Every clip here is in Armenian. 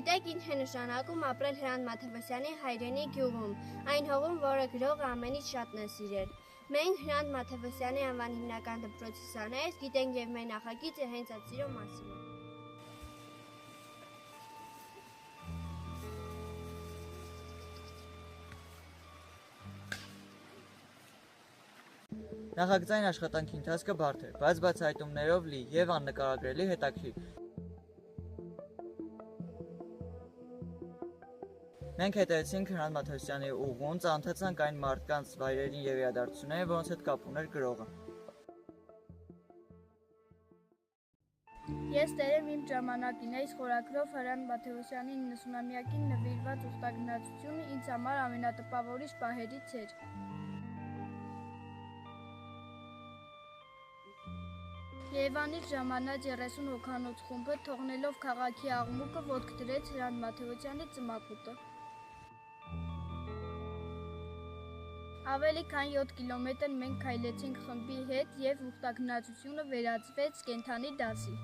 Գիտեք ինչ է նշանակում ապրել Հրանտ Մաթևոսյանի հայրենի գյուղում, այն հողում, որը գրողը ամենից շատն է սիրել։ Մենք Հրանտ Մաթևոսյանի անվան հիմնական դպրոցի ուսանողներ գիտենք եւ մեր նախագիծը հենց այդ սիրո մասին է։ Նախագծային աշխատանքի ընթացքը բարդ էր, բայց բացահայտումներով լի եւ աննկարագրելի հետաքրքիր։ Մենք հետևեցինք Հրանտ Մաթևոսյանի ուղուն, ծանոթացանք այն մարդկանց, վայրերին եւ իրադարձություններին, որոնց հետ կապ ուներ գրողը։ Ես տերեմ իմ ժամանակին այս խորագրով Հրանտ Մաթևոսյանի 90-ամյակին նվիրված ուխտագնացությունը ինձ համար ամենատպավորիչ պահերից էր։ Երևանից ժամանած 30 հոգանոց խումբը թողնելով քաղաքի աղմուկը ոտք դրեց Հրանտ Մաթևոսյանի ծմակուտը։ Ավելի քան 7 կիլոմետր մենք քայլեցինք խմբի հետ եւ ուխտագնացությունը վերածվեց կենդանի դասի։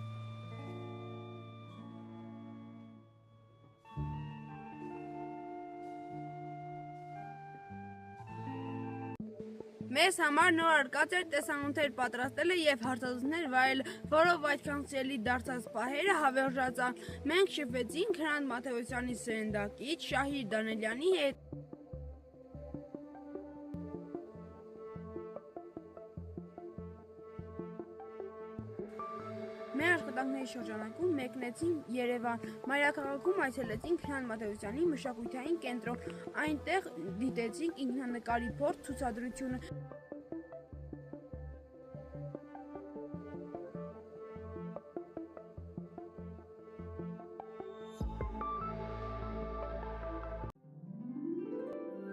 Մեզ համար նոր արկած էր տեսանյութեր պատրաստելը եւ հարցազրույցներ վարելը, որով այդքան սիրելի դարձած պահերը հավերժացան։ Մենք շփվեցինք Հրանտ Մաթևոսյանի սերնդակից Շահիր Դանելյանի հետ։ Մեր աշխատանքների շրջանակում մեկնեցինք Երևան, մայրաքաղաքում այցելեցինք Հրանտ Մաթևոսյանի մշակութային կենտրոն, այնտեղ դիտեցինք ինքնանկարի փորձ ցուցադրությունը։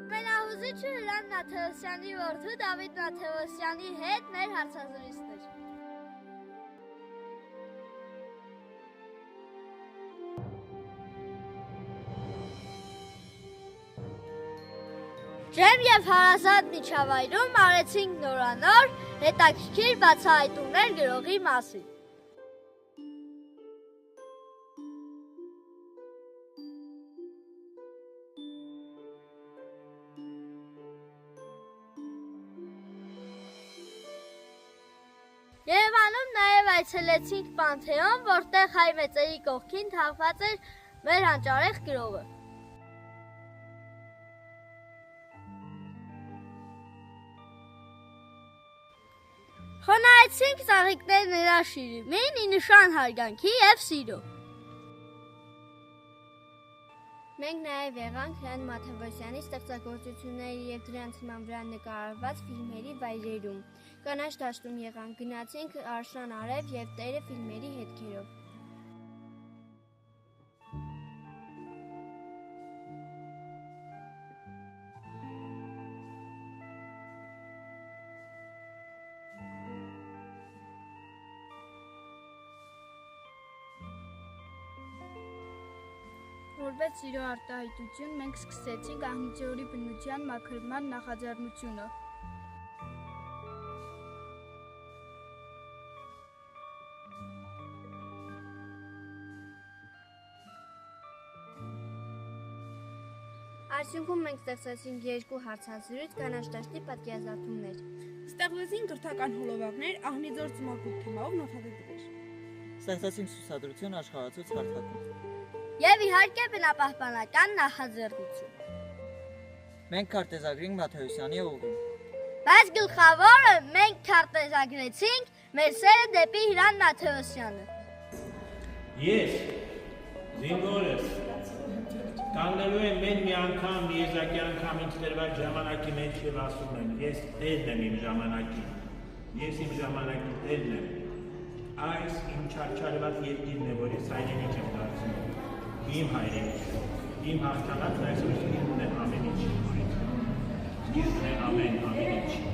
Ամենահուզիչը Հրանտ Մաթևոսյանի որդու Դավիթ Մաթևոսյանի հետ մեր հարցազրույցն էր։ Ջեմ եւ հարազատ միջավայրում արեցինք նորանոր հետաքրքիր բացահայտումներ գրողի մասին։ Երևանում նաեւ այցելեցինք Պանթեոն, որտեղ հայ մեծերի կողքին թաղված էր մեր հանճարեղ գրողը։ Խոնարհեցինք ծաղիկներ նրա շիրիմին՝ ի նշան հարգանքի եւ սիրո։ Մենք նաև եղանք Հրանտ Մաթևոսյանի ստեղծագործությունների եւ դրանց հիման վրա նկարահանված ֆիլմերի վայրերում։ Կանաչ դաշտում եղանք, գնացինք Արշան Արև եւ Տերը ֆիլմերի հետքերով։ Որպես սիրո արտահայտություն մենք սկսեցինք Ահմիջյորի բնության մաքրման նախաձեռնությունը։ Արդյունքում մենք ստեղծեցինք 2 հարցազրույց կանաչ դաշտի պատկերազարդումներ։ Ստեղծեցին կրթական հոլովակներ, Ահմիջոր ծմակուտ թեմայով նոթատետրեր։ Ստեղծեցինք ցուցադրություն աշխարհացույց հարթակում։ Եվ իհարկե բնապահպանական նախաձեռնություն։ Մենք քարտեզագրինք Մաթևոսյանի ուղին։ Բայց գլխավորը մենք քարտեզագրեցինք մեր սերը դեպի Հրանտ Մաթևոսյանը։ Ես զինվորս կանգնելու եմ մեն մի անգամ, մի եզակի անգամ ինձ տրված ժամանակի մեջ եւ ասում եմ, ես տերն եմ իմ ժամանակի, ես իմ ժամանակի տերն եմ, այս իմ չարչարված երկիրն է, որ ես հայրենիք եմ դարձնում, իմ հայրենիք, իմ հաղթանակն այսօր սկիզբն է ամեն ինչի, սկիզբն է ամեն ինչ։